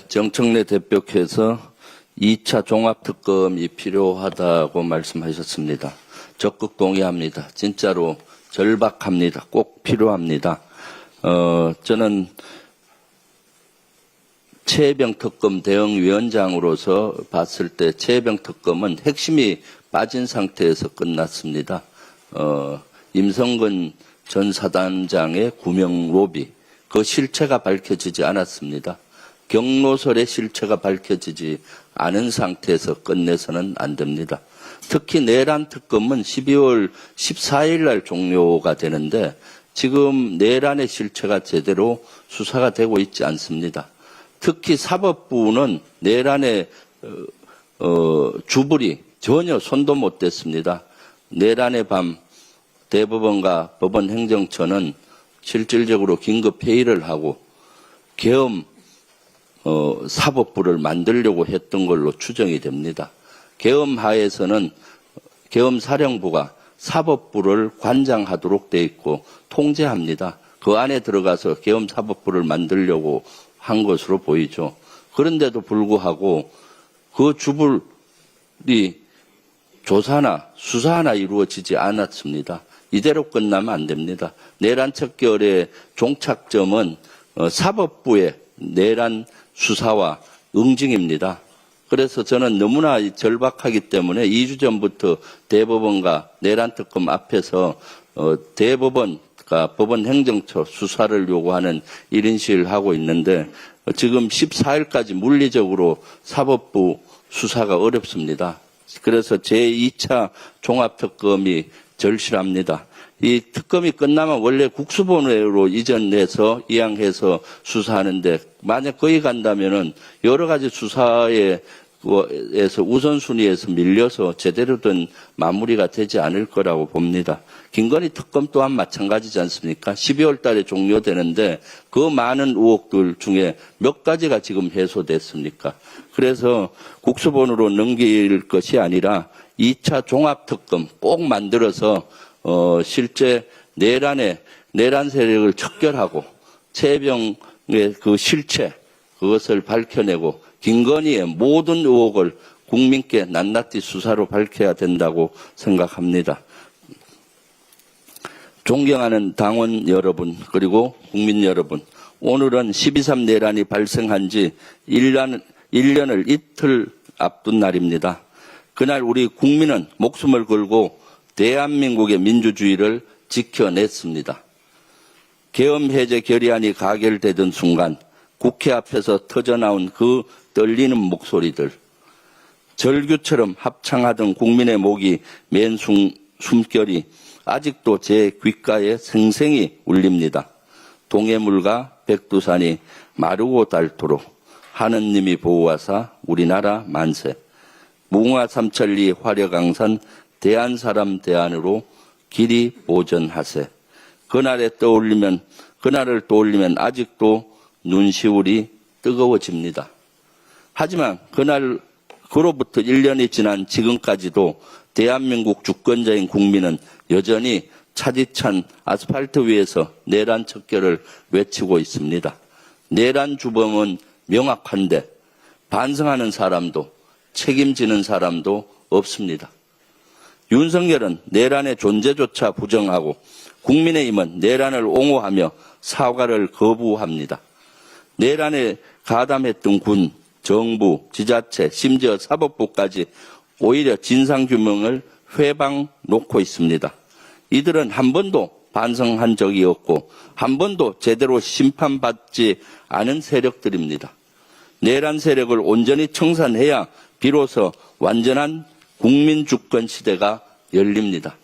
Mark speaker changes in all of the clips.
Speaker 1: 정청래 대표께서 2차 종합특검이 필요하다고 말씀하셨습니다. 적극 동의합니다. 진짜로 절박합니다. 꼭 필요합니다. 저는 최혜병 특검 대응위원장으로서 봤을 때 최혜병 특검은 핵심이 빠진 상태에서 끝났습니다. 임성근 전 사단장의 구명 로비, 그 실체가 밝혀지지 않았습니다. 경로설의 실체가 밝혀지지 않은 상태에서 끝내서는 안 됩니다. 특히 내란 특검은 12월 14일 날 종료가 되는데 지금 내란의 실체가 제대로 수사가 되고 있지 않습니다. 특히 사법부는 내란의 주불이 전혀 손도 못 댔습니다. 내란의 밤 대법원과 법원행정처는 실질적으로 긴급회의를 하고 계엄 사법부를 만들려고 했던 걸로 추정이 됩니다. 계엄 하에서는 계엄사령부가 사법부를 관장하도록 돼 있고 통제합니다. 그 안에 들어가서 계엄사법부를 만들려고 한 것으로 보이죠. 그런데도 불구하고 그 주불이 조사나 수사나 이루어지지 않았습니다. 이대로 끝나면 안 됩니다. 내란 척결의 종착점은 사법부의 내란 수사와 응징입니다. 그래서 저는 너무나 절박하기 때문에 2주 전부터 대법원과 내란특검 앞에서 대법원과 법원행정처 수사를 요구하는 1인 시위를 하고 있는데 지금 14일까지 물리적으로 사법부 수사가 어렵습니다. 그래서 제2차 종합특검이 절실합니다. 이 특검이 끝나면 원래 국수본회로 이전해서 이양해서 수사하는데 만약 거기 간다면은 여러 가지 수사에서 우선순위에서 밀려서 제대로 된 마무리가 되지 않을 거라고 봅니다. 김건희 특검 또한 마찬가지지 않습니까? 12월 달에 종료되는데 그 많은 의혹들 중에 몇 가지가 지금 해소됐습니까? 그래서 국수본으로 넘길 것이 아니라 2차 종합특검 꼭 만들어서 실제 내란 세력을 척결하고 최혜병의 그 실체 그것을 밝혀내고 김건희의 모든 의혹을 국민께 낱낱이 수사로 밝혀야 된다고 생각합니다. 존경하는 당원 여러분 그리고 국민 여러분, 오늘은 12.3 내란이 발생한 지 1년을 이틀 앞둔 날입니다. 그날 우리 국민은 목숨을 걸고 대한민국의 민주주의를 지켜냈습니다. 계엄 해제 결의안이 가결되던 순간 국회 앞에서 터져나온 그 떨리는 목소리들, 절규처럼 합창하던 국민의 목이 맨 숨결이 아직도 제 귓가에 생생히 울립니다. 동해물과 백두산이 마르고 닳도록 하느님이 보호하사 우리나라 만세. 무궁화 삼천리 화려강산 대한사람 대안으로 길이 보전하세. 그날을 떠올리면 아직도 눈시울이 뜨거워집니다. 하지만 그로부터 1년이 지난 지금까지도 대한민국 주권자인 국민은 여전히 차디찬 아스팔트 위에서 내란 척결을 외치고 있습니다. 내란 주범은 명확한데 반성하는 사람도 책임지는 사람도 없습니다. 윤석열은 내란의 존재조차 부정하고 국민의힘은 내란을 옹호하며 사과를 거부합니다. 내란에 가담했던 군, 정부, 지자체, 심지어 사법부까지 오히려 진상규명을 회방 놓고 있습니다. 이들은 한 번도 반성한 적이 없고 한 번도 제대로 심판받지 않은 세력들입니다. 내란 세력을 온전히 청산해야 비로소 완전한 국민주권 시대가 열립니다.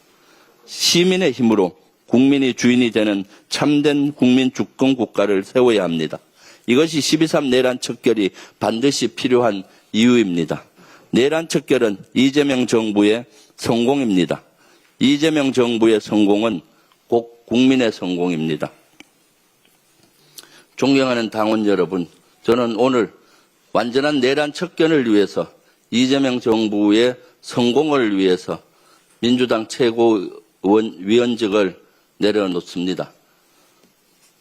Speaker 1: 시민의 힘으로 국민이 주인이 되는 참된 국민주권 국가를 세워야 합니다. 이것이 12.3 내란 척결이 반드시 필요한 이유입니다. 내란 척결은 이재명 정부의 성공입니다. 이재명 정부의 성공은 꼭 국민의 성공입니다. 존경하는 당원 여러분, 저는 오늘 완전한 내란 척결을 위해서 이재명 정부의 성공을 위해서 민주당 최고위원직을 내려놓습니다.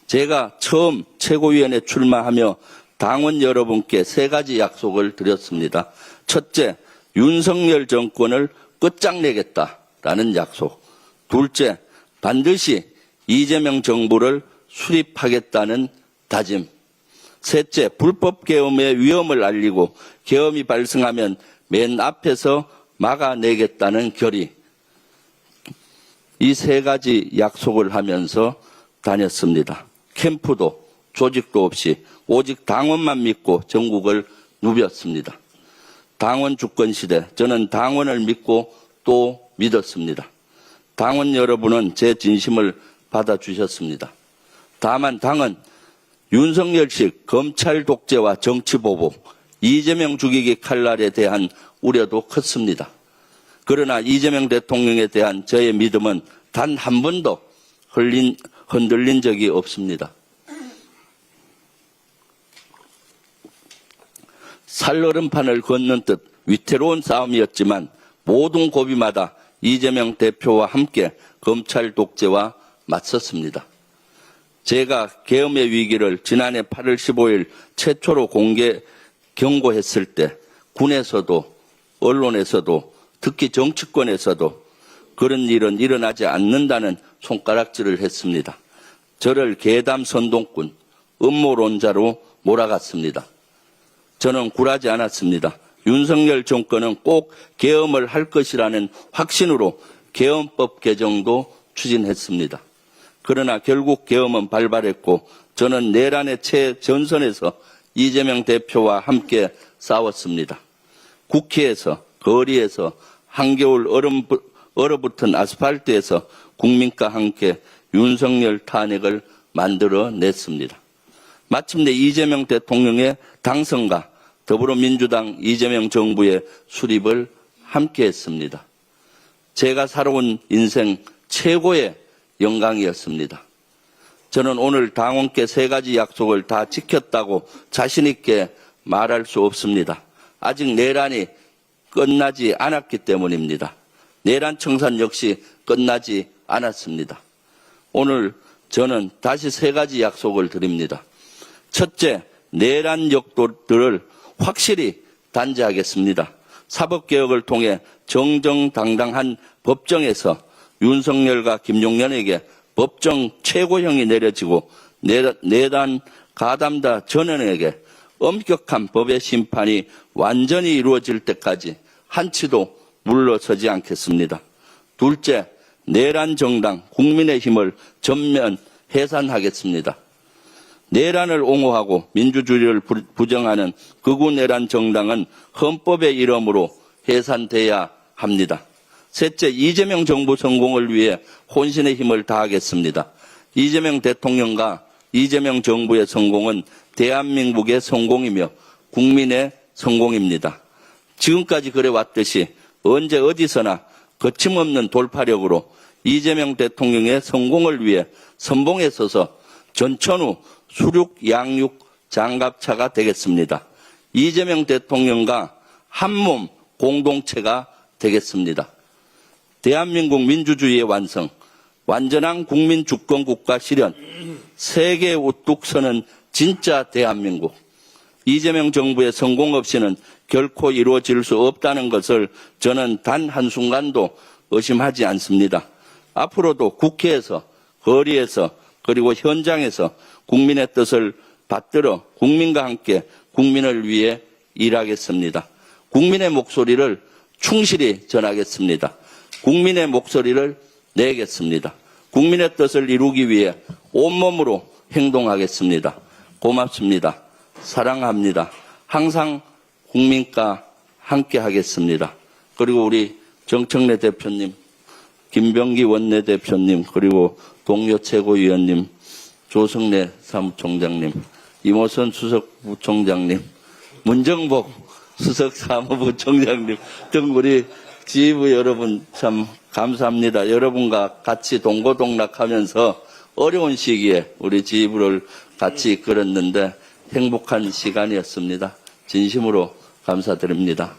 Speaker 1: 제가 처음 최고위원에 출마하며 당원 여러분께 3가지 약속을 드렸습니다. 첫째, 윤석열 정권을 끝장내겠다라는 약속. 둘째, 반드시 이재명 정부를 수립하겠다는 다짐. 셋째, 불법 계엄의 위험을 알리고 계엄이 발생하면 맨 앞에서 막아내겠다는 결의. 이 3가지 약속을 하면서 다녔습니다. 캠프도 조직도 없이 오직 당원만 믿고 전국을 누볐습니다. 당원 주권 시대, 저는 당원을 믿고 또 믿었습니다. 당원 여러분은 제 진심을 받아주셨습니다. 다만 당은 윤석열식 검찰 독재와 정치 보복, 이재명 죽이기 칼날에 대한 우려도 컸습니다. 그러나 이재명 대통령에 대한 저의 믿음은 단 한 번도 흔들린 적이 없습니다. 살얼음판을 걷는 듯 위태로운 싸움이었지만 모든 고비마다 이재명 대표와 함께 검찰 독재와 맞섰습니다. 제가 계엄의 위기를 지난해 8월 15일 최초로 경고했을 때 군에서도 언론에서도 특히 정치권에서도 그런 일은 일어나지 않는다는 손가락질을 했습니다. 저를 괴담 선동꾼, 음모론자로 몰아갔습니다. 저는 굴하지 않았습니다. 윤석열 정권은 꼭 계엄을 할 것이라는 확신으로 계엄법 개정도 추진했습니다. 그러나 결국 계엄은 발발했고 저는 내란의 최전선에서 이재명 대표와 함께 싸웠습니다. 국회에서, 거리에서, 한겨울 얼어붙은 아스팔트에서 국민과 함께 윤석열 탄핵을 만들어냈습니다. 마침내 이재명 대통령의 당선과 더불어민주당 이재명 정부의 수립을 함께했습니다. 제가 살아온 인생 최고의 영광이었습니다. 저는 오늘 당원께 3가지 약속을 다 지켰다고 자신 있게 말할 수 없습니다. 아직 내란이 끝나지 않았기 때문입니다. 내란 청산 역시 끝나지 않았습니다. 오늘 저는 다시 3가지 약속을 드립니다. 첫째, 내란 역도들을 확실히 단죄하겠습니다. 사법개혁을 통해 정정당당한 법정에서 윤석열과 김용현에게 법정 최고형이 내려지고 내란 가담자 전원에게 엄격한 법의 심판이 완전히 이루어질 때까지 한치도 물러서지 않겠습니다. 둘째, 내란 정당 국민의힘을 전면 해산하겠습니다. 내란을 옹호하고 민주주의를 부정하는 극우 내란 정당은 헌법의 이름으로 해산돼야 합니다. 셋째, 이재명 정부 성공을 위해 혼신의 힘을 다하겠습니다. 이재명 대통령과 이재명 정부의 성공은 대한민국의 성공이며 국민의 성공입니다. 지금까지 그래왔듯이 언제 어디서나 거침없는 돌파력으로 이재명 대통령의 성공을 위해 선봉에 서서 전천후 수륙 양육 장갑차가 되겠습니다. 이재명 대통령과 한몸 공동체가 되겠습니다. 대한민국 민주주의의 완성, 완전한 국민 주권 국가 실현, 세계에 우뚝 서는 진짜 대한민국. 이재명 정부의 성공 없이는 결코 이루어질 수 없다는 것을 저는 단 한순간도 의심하지 않습니다. 앞으로도 국회에서, 거리에서, 그리고 현장에서 국민의 뜻을 받들어 국민과 함께 국민을 위해 일하겠습니다. 국민의 목소리를 충실히 전하겠습니다. 국민의 목소리를 내겠습니다. 국민의 뜻을 이루기 위해 온몸으로 행동하겠습니다. 고맙습니다. 사랑합니다. 항상 국민과 함께 하겠습니다. 그리고 우리 정청래 대표님, 김병기 원내대표님, 그리고 동료 최고위원님, 조성래 사무총장님, 이모선 수석부총장님, 문정복 수석사무부총장님 등 우리 지휘부 여러분 참 감사합니다. 여러분과 같이 동고동락하면서 어려운 시기에 우리 지휘부를 같이 이끌었는데 행복한 시간이었습니다. 진심으로 감사드립니다.